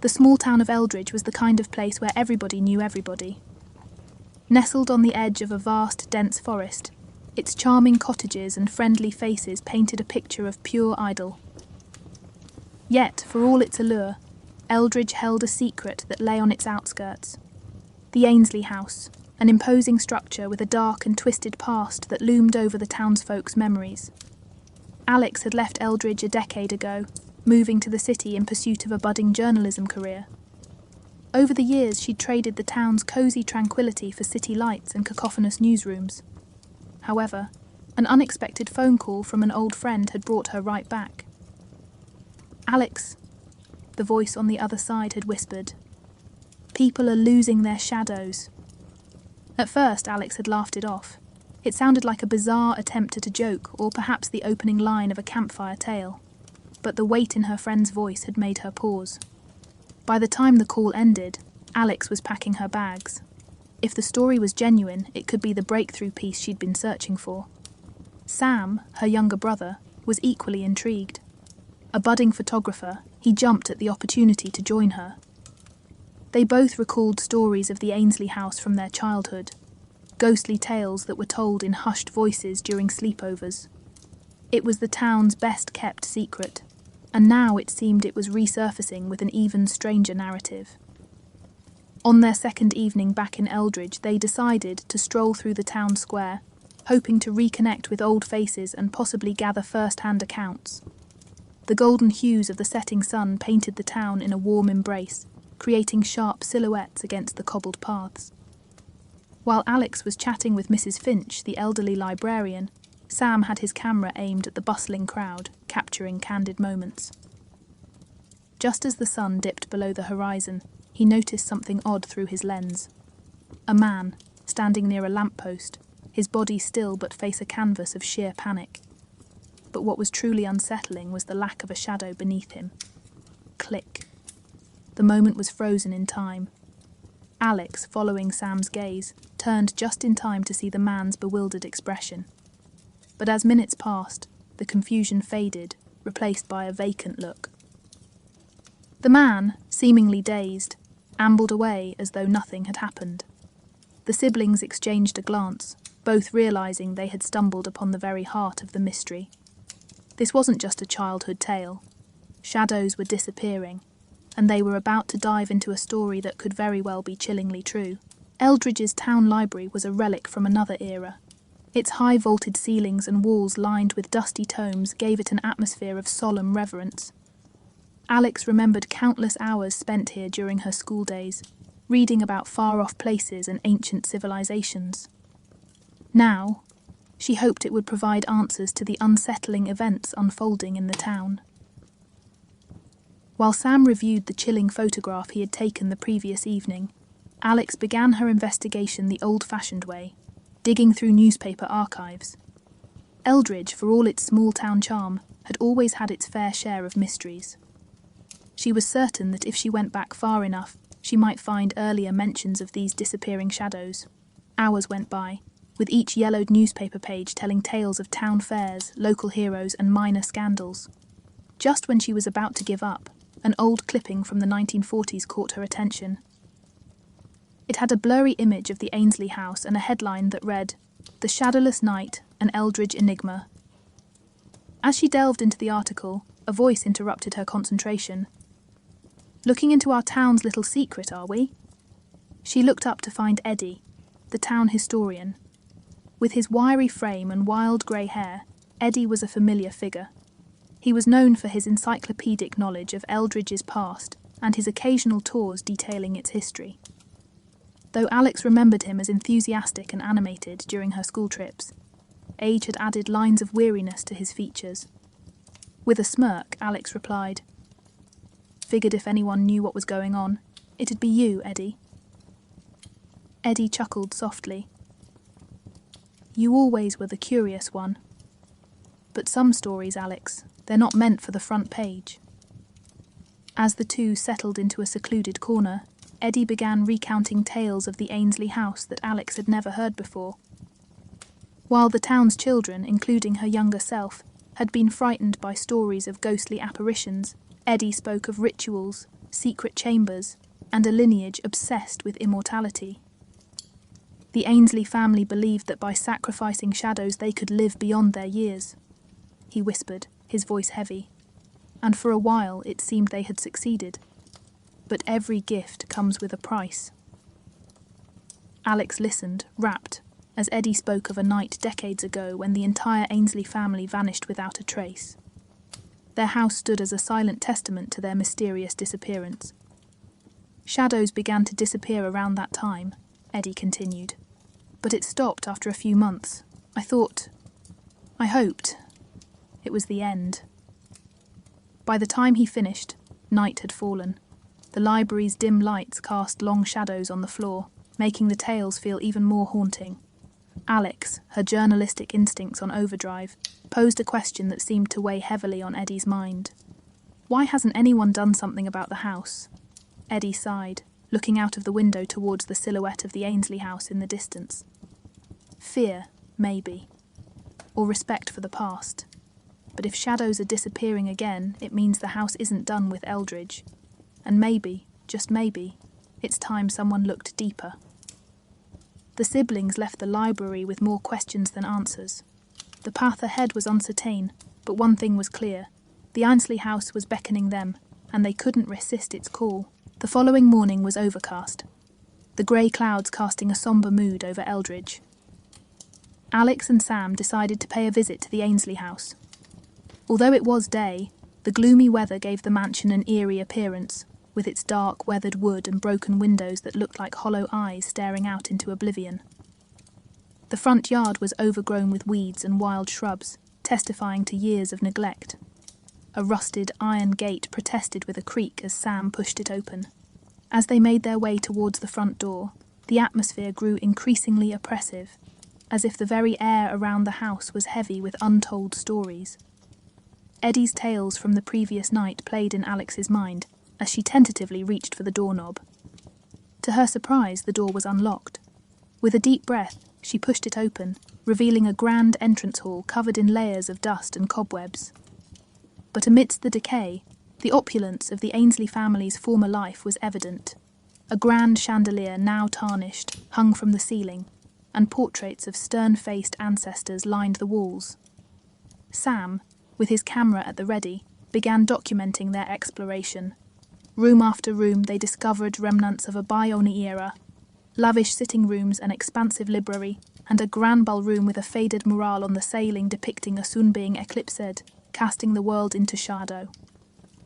The small town of Eldridge was the kind of place where everybody knew everybody. Nestled on the edge of a vast, dense forest, its charming cottages and friendly faces painted a picture of pure idyll. Yet, for all its allure, Eldridge held a secret that lay on its outskirts. The Ainsley House, an imposing structure with a dark and twisted past that loomed over the townsfolk's memories. Alex had left Eldridge a decade ago, moving to the city in pursuit of a budding journalism career. Over the years, she'd traded the town's cosy tranquility for city lights and cacophonous newsrooms. However, an unexpected phone call from an old friend had brought her right back. "Alex," the voice on the other side had whispered, "people are losing their shadows." At first, Alex had laughed it off. It sounded like a bizarre attempt at a joke, or perhaps the opening line of a campfire tale. But the weight in her friend's voice had made her pause. By the time the call ended, Alex was packing her bags. If the story was genuine, it could be the breakthrough piece she'd been searching for. Sam, her younger brother, was equally intrigued. A budding photographer, he jumped at the opportunity to join her. They both recalled stories of the Ainsley house from their childhood, ghostly tales that were told in hushed voices during sleepovers. It was the town's best-kept secret, and now it seemed it was resurfacing with an even stranger narrative. On their second evening back in Eldridge, they decided to stroll through the town square, hoping to reconnect with old faces and possibly gather first-hand accounts. The golden hues of the setting sun painted the town in a warm embrace, creating sharp silhouettes against the cobbled paths. While Alex was chatting with Mrs. Finch, the elderly librarian, Sam had his camera aimed at the bustling crowd, capturing candid moments. Just as the sun dipped below the horizon, he noticed something odd through his lens. A man, standing near a lamppost, his body still but face a canvas of sheer panic. But what was truly unsettling was the lack of a shadow beneath him. Click. The moment was frozen in time. Alex, following Sam's gaze, turned just in time to see the man's bewildered expression. But as minutes passed, the confusion faded, replaced by a vacant look. The man, seemingly dazed, ambled away as though nothing had happened. The siblings exchanged a glance, both realizing they had stumbled upon the very heart of the mystery. This wasn't just a childhood tale. Shadows were disappearing, and they were about to dive into a story that could very well be chillingly true. Eldridge's town library was a relic from another era. Its high-vaulted ceilings and walls lined with dusty tomes gave it an atmosphere of solemn reverence. Alex remembered countless hours spent here during her school days, reading about far-off places and ancient civilizations. Now, she hoped it would provide answers to the unsettling events unfolding in the town. While Sam reviewed the chilling photograph he had taken the previous evening, Alex began her investigation the old-fashioned way, digging through newspaper archives. Eldridge, for all its small-town charm, had always had its fair share of mysteries. She was certain that if she went back far enough, she might find earlier mentions of these disappearing shadows. Hours went by, with each yellowed newspaper page telling tales of town fairs, local heroes, and minor scandals. Just when she was about to give up, an old clipping from the 1940s caught her attention. It had a blurry image of the Ainsley house and a headline that read, "The Shadowless Night, an Eldridge Enigma." As she delved into the article, a voice interrupted her concentration. "Looking into our town's little secret, are we?" She looked up to find Eddie, the town historian. With his wiry frame and wild grey hair, Eddie was a familiar figure. He was known for his encyclopedic knowledge of Eldridge's past and his occasional tours detailing its history. Though Alex remembered him as enthusiastic and animated during her school trips, age had added lines of weariness to his features. With a smirk, Alex replied, "Figured if anyone knew what was going on, it'd be you, Eddie." Eddie chuckled softly. "You always were the curious one. But some stories, Alex, they're not meant for the front page." As the two settled into a secluded corner, Eddie began recounting tales of the Ainsley house that Alex had never heard before. While the town's children, including her younger self, had been frightened by stories of ghostly apparitions, Eddie spoke of rituals, secret chambers, and a lineage obsessed with immortality. The Ainsley family believed that by sacrificing shadows they could live beyond their years. He whispered, his voice heavy, and for a while it seemed they had succeeded. But every gift comes with a price. Alex listened, rapt, as Eddie spoke of a night decades ago when the entire Ainsley family vanished without a trace. Their house stood as a silent testament to their mysterious disappearance. Shadows began to disappear around that time, Eddie continued. But it stopped after a few months. I hoped it was the end. By the time he finished, night had fallen. The library's dim lights cast long shadows on the floor, making the tales feel even more haunting. Alex, her journalistic instincts on overdrive, posed a question that seemed to weigh heavily on Eddie's mind. Why hasn't anyone done something about the house? Eddie sighed, looking out of the window towards the silhouette of the Ainsley house in the distance. Fear, maybe. Or respect for the past. But if shadows are disappearing again, it means the house isn't done with Eldridge. And maybe, just maybe, it's time someone looked deeper. The siblings left the library with more questions than answers. The path ahead was uncertain, but one thing was clear. The Ainsley house was beckoning them, and they couldn't resist its call. The following morning was overcast, the grey clouds casting a sombre mood over Eldridge. Alex and Sam decided to pay a visit to the Ainsley house. Although it was day, the gloomy weather gave the mansion an eerie appearance, with its dark, weathered wood and broken windows that looked like hollow eyes staring out into oblivion. The front yard was overgrown with weeds and wild shrubs, testifying to years of neglect. A rusted iron gate protested with a creak as Sam pushed it open. As they made their way towards the front door, the atmosphere grew increasingly oppressive, as if the very air around the house was heavy with untold stories. Eddie's tales from the previous night played in Alex's mind as she tentatively reached for the doorknob. To her surprise, the door was unlocked. With a deep breath, she pushed it open, revealing a grand entrance hall covered in layers of dust and cobwebs. But amidst the decay, the opulence of the Ainsley family's former life was evident. A grand chandelier, now tarnished, hung from the ceiling, and portraits of stern-faced ancestors lined the walls. Sam, with his camera at the ready, began documenting their exploration. Room after room, they discovered remnants of a bygone era, lavish sitting rooms, an expansive library, and a grand ballroom with a faded mural on the ceiling depicting a sun being eclipsed, casting the world into shadow.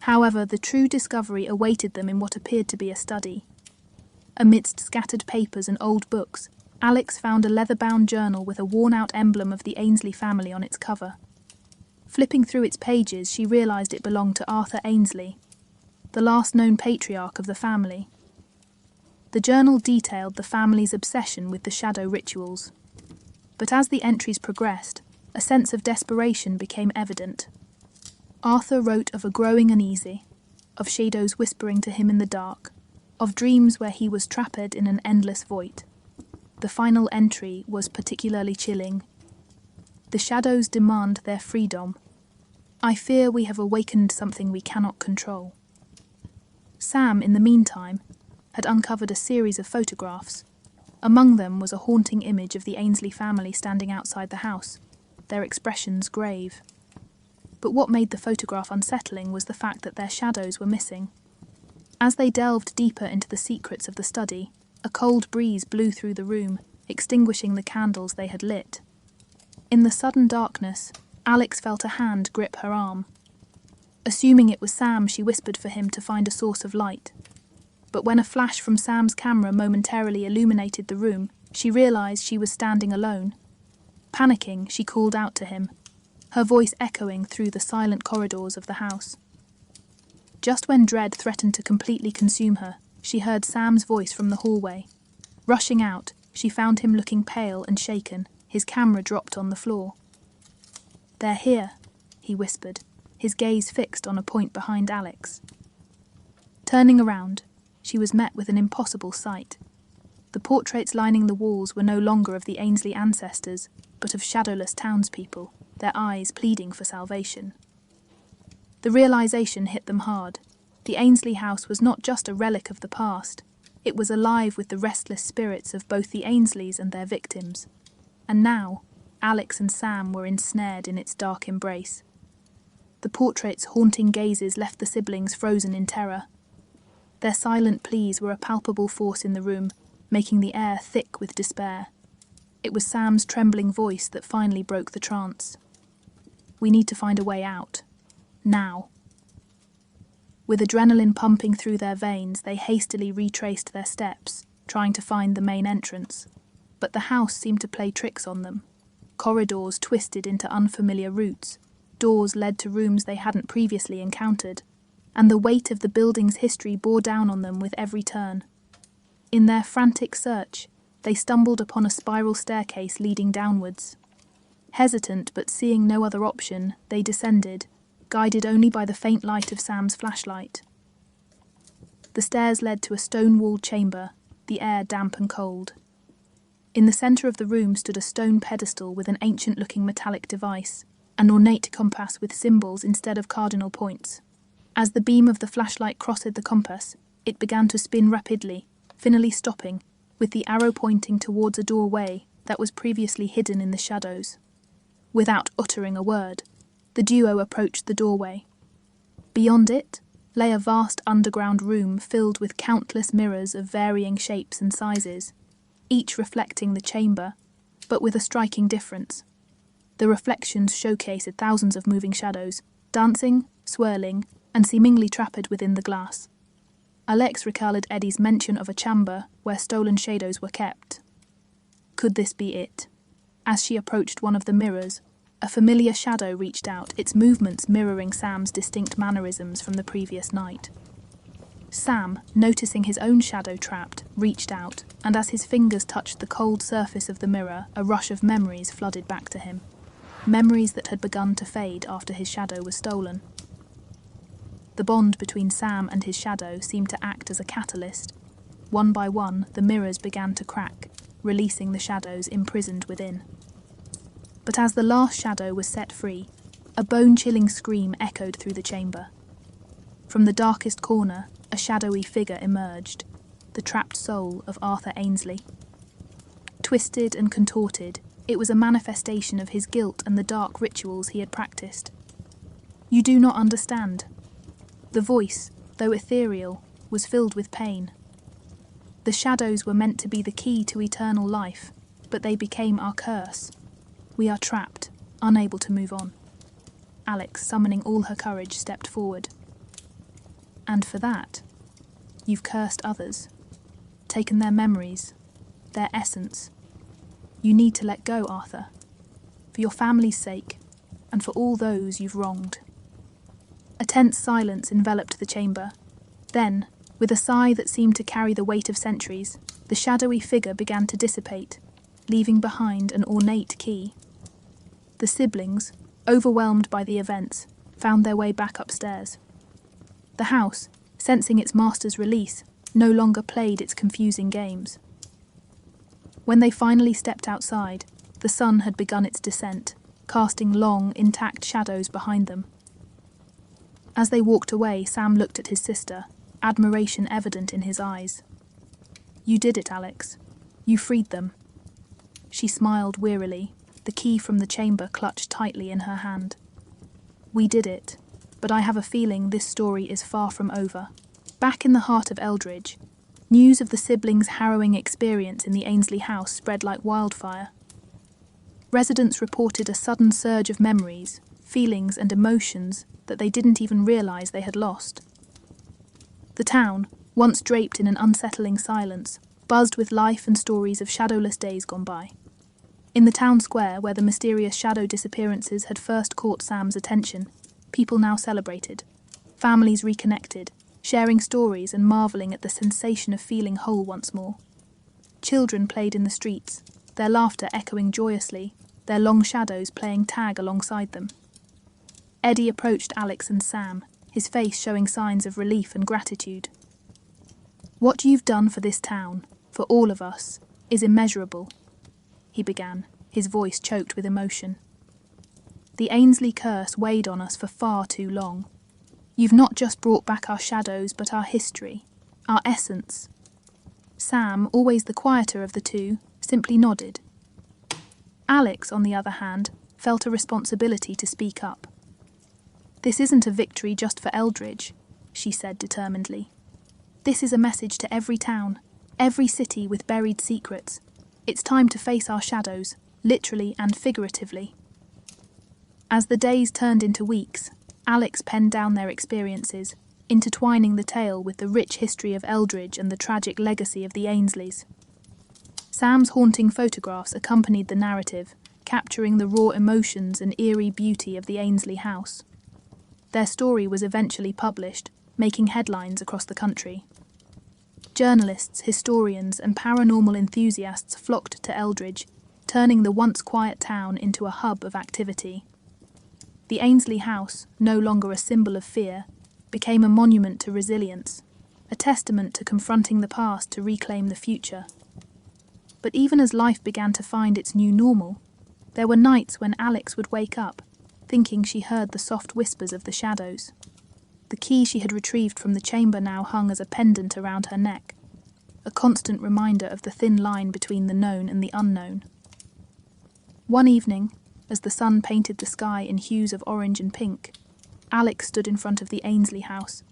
However, the true discovery awaited them in what appeared to be a study. Amidst scattered papers and old books, Alex found a leather-bound journal with a worn-out emblem of the Ainsley family on its cover. Flipping through its pages, she realised it belonged to Arthur Ainsley, the last known patriarch of the family. The journal detailed the family's obsession with the shadow rituals. But as the entries progressed, a sense of desperation became evident. Arthur wrote of a growing uneasy, of shadows whispering to him in the dark, of dreams where he was trapped in an endless void. The final entry was particularly chilling. The shadows demand their freedom. I fear we have awakened something we cannot control. Sam, in the meantime, had uncovered a series of photographs. Among them was a haunting image of the Ainsley family standing outside the house, their expressions grave. But what made the photograph unsettling was the fact that their shadows were missing. As they delved deeper into the secrets of the study, a cold breeze blew through the room, extinguishing the candles they had lit. In the sudden darkness, Alex felt a hand grip her arm. Assuming it was Sam, she whispered for him to find a source of light. But when a flash from Sam's camera momentarily illuminated the room, she realised she was standing alone. Panicking, she called out to him, her voice echoing through the silent corridors of the house. Just when dread threatened to completely consume her, she heard Sam's voice from the hallway. Rushing out, she found him looking pale and shaken, his camera dropped on the floor. "They're here," he whispered, his gaze fixed on a point behind Alex. Turning around, she was met with an impossible sight. The portraits lining the walls were no longer of the Ainsley ancestors, but of shadowless townspeople, their eyes pleading for salvation. The realization hit them hard. The Ainsley house was not just a relic of the past, it was alive with the restless spirits of both the Ainsleys and their victims. And now, Alex and Sam were ensnared in its dark embrace. The portrait's haunting gazes left the siblings frozen in terror. Their silent pleas were a palpable force in the room, making the air thick with despair. It was Sam's trembling voice that finally broke the trance. "We need to find a way out. Now." With adrenaline pumping through their veins, they hastily retraced their steps, trying to find the main entrance. But the house seemed to play tricks on them. Corridors twisted into unfamiliar routes, doors led to rooms they hadn't previously encountered, and the weight of the building's history bore down on them with every turn. In their frantic search, they stumbled upon a spiral staircase leading downwards. Hesitant but seeing no other option, they descended, guided only by the faint light of Sam's flashlight. The stairs led to a stone-walled chamber, the air damp and cold. In the centre of the room stood a stone pedestal with an ancient-looking metallic device, an ornate compass with symbols instead of cardinal points. As the beam of the flashlight crossed the compass, it began to spin rapidly, finally stopping, with the arrow pointing towards a doorway that was previously hidden in the shadows. Without uttering a word, the duo approached the doorway. Beyond it lay a vast underground room filled with countless mirrors of varying shapes and sizes, each reflecting the chamber, but with a striking difference. The reflections showcased thousands of moving shadows, dancing, swirling, and seemingly trapped within the glass. Alex recalled Eddie's mention of a chamber where stolen shadows were kept. Could this be it? As she approached one of the mirrors, a familiar shadow reached out, its movements mirroring Sam's distinct mannerisms from the previous night. Sam, noticing his own shadow trapped, reached out, and as his fingers touched the cold surface of the mirror, a rush of memories flooded back to him. Memories that had begun to fade after his shadow was stolen. The bond between Sam and his shadow seemed to act as a catalyst. One by one, the mirrors began to crack, releasing the shadows imprisoned within. But as the last shadow was set free, a bone-chilling scream echoed through the chamber. From the darkest corner, a shadowy figure emerged, the trapped soul of Arthur Ainsley. Twisted and contorted, it was a manifestation of his guilt and the dark rituals he had practiced. "You do not understand." The voice, though ethereal, was filled with pain. The shadows were meant to be the key to eternal life, but they became our curse. We are trapped, unable to move on. Alex, summoning all her courage, stepped forward. "And for that, you've cursed others, taken their memories, their essence. You need to let go, Arthur, for your family's sake, and for all those you've wronged." A tense silence enveloped the chamber. Then, with a sigh that seemed to carry the weight of centuries, the shadowy figure began to dissipate, leaving behind an ornate key. The siblings, overwhelmed by the events, found their way back upstairs. The house, sensing its master's release, no longer played its confusing games. When they finally stepped outside, the sun had begun its descent, casting long, intact shadows behind them. As they walked away, Sam looked at his sister, admiration evident in his eyes. "You did it, Alex. You freed them." She smiled wearily, the key from the chamber clutched tightly in her hand. "We did it, but I have a feeling this story is far from over." Back in the heart of Eldridge, news of the siblings' harrowing experience in the Ainsley house spread like wildfire. Residents reported a sudden surge of memories, feelings and emotions that they didn't even realize they had lost. The town, once draped in an unsettling silence, buzzed with life and stories of shadowless days gone by. In the town square, where the mysterious shadow disappearances had first caught Sam's attention, people now celebrated. Families reconnected, sharing stories and marveling at the sensation of feeling whole once more. Children played in the streets, their laughter echoing joyously, their long shadows playing tag alongside them. Eddie approached Alex and Sam, his face showing signs of relief and gratitude. "What you've done for this town, for all of us, is immeasurable," he began, his voice choked with emotion. "The Ainsley curse weighed on us for far too long. You've not just brought back our shadows, but our history, our essence." Sam, always the quieter of the two, simply nodded. Alex, on the other hand, felt a responsibility to speak up. "This isn't a victory just for Eldridge," she said determinedly. "This is a message to every town, every city with buried secrets. It's time to face our shadows, literally and figuratively." As the days turned into weeks, Alex penned down their experiences, intertwining the tale with the rich history of Eldridge and the tragic legacy of the Ainsleys. Sam's haunting photographs accompanied the narrative, capturing the raw emotions and eerie beauty of the Ainsley house. Their story was eventually published, making headlines across the country. Journalists, historians, and paranormal enthusiasts flocked to Eldridge, turning the once quiet town into a hub of activity. The Ainsley house, no longer a symbol of fear, became a monument to resilience, a testament to confronting the past to reclaim the future. But even as life began to find its new normal, there were nights when Alex would wake up, thinking she heard the soft whispers of the shadows. The key she had retrieved from the chamber now hung as a pendant around her neck, a constant reminder of the thin line between the known and the unknown. One evening, as the sun painted the sky in hues of orange and pink, Alex stood in front of the Ainsley house.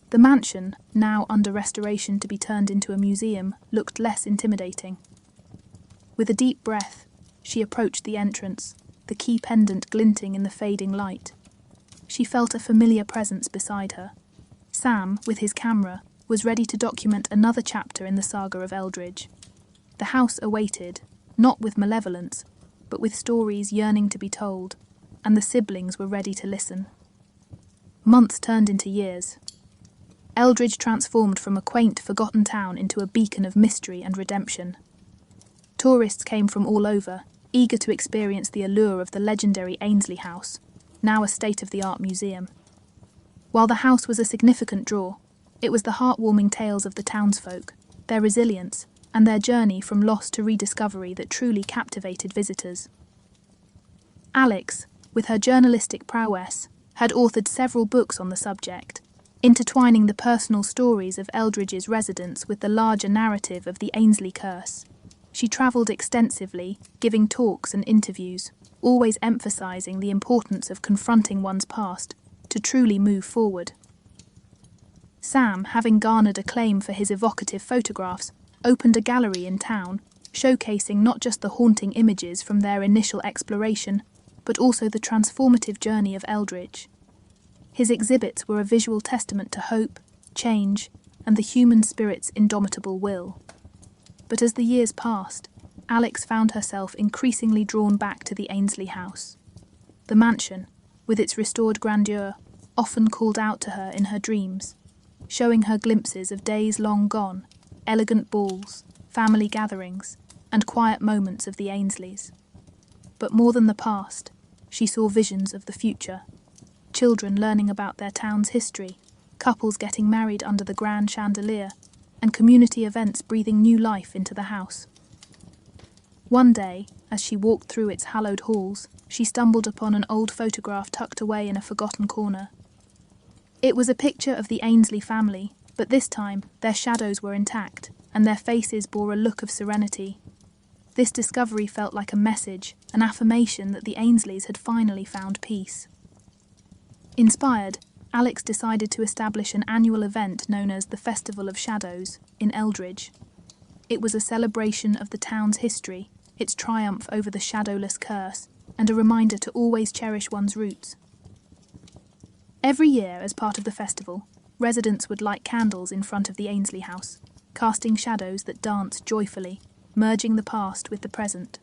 The mansion, now under restoration to be turned into a museum, looked less intimidating. With a deep breath, she approached the entrance, the key pendant glinting in the fading light. She felt a familiar presence beside her. Sam, with his camera, was ready to document another chapter in the saga of Eldridge. The house awaited, not with malevolence, but with stories yearning to be told, and the siblings were ready to listen. Months turned into years. Eldridge transformed from a quaint, forgotten town into a beacon of mystery and redemption. Tourists came from all over, eager to experience the allure of the legendary Ainsley house, now a state-of-the-art museum. While the house was a significant draw, it was the heartwarming tales of the townsfolk, their resilience, and their journey from loss to rediscovery that truly captivated visitors. Alex, with her journalistic prowess, had authored several books on the subject, intertwining the personal stories of Eldridge's residents with the larger narrative of the Ainsley curse. She travelled extensively, giving talks and interviews, always emphasising the importance of confronting one's past to truly move forward. Sam, having garnered acclaim for his evocative photographs, opened a gallery in town, showcasing not just the haunting images from their initial exploration, but also the transformative journey of Eldridge. His exhibits were a visual testament to hope, change, and the human spirit's indomitable will. But as the years passed, Alex found herself increasingly drawn back to the Ainsley house. The mansion, with its restored grandeur, often called out to her in her dreams, showing her glimpses of days long gone, elegant balls, family gatherings, and quiet moments of the Ainsleys. But more than the past, she saw visions of the future. Children learning about their town's history, couples getting married under the grand chandelier, and community events breathing new life into the house. One day, as she walked through its hallowed halls, she stumbled upon an old photograph tucked away in a forgotten corner. It was a picture of the Ainsley family, but this time their shadows were intact, and their faces bore a look of serenity. This discovery felt like a message, an affirmation that the Ainsleys had finally found peace. Inspired, Alex decided to establish an annual event known as the Festival of Shadows in Eldridge. It was a celebration of the town's history, its triumph over the shadowless curse, and a reminder to always cherish one's roots. Every year, as part of the festival, residents would light candles in front of the Ainsley house, casting shadows that danced joyfully, merging the past with the present.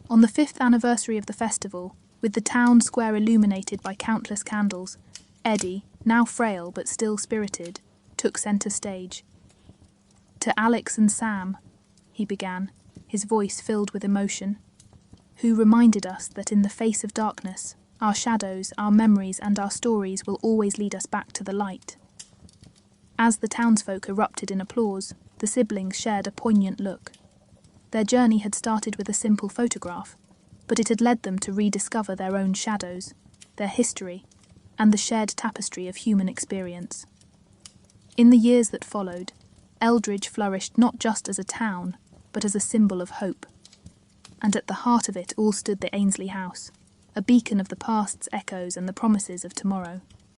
On the 5th anniversary of the festival, with the town square illuminated by countless candles, Eddie, now frail but still spirited, took centre stage. "To Alex and Sam," he began, his voice filled with emotion, "who reminded us that in the face of darkness, our shadows, our memories, and our stories will always lead us back to the light." As the townsfolk erupted in applause, the siblings shared a poignant look. Their journey had started with a simple photograph, but it had led them to rediscover their own shadows, their history, and the shared tapestry of human experience. In the years that followed, Eldridge flourished not just as a town, but as a symbol of hope. And at the heart of it all stood the Ainsley House, a beacon of the past's echoes and the promises of tomorrow.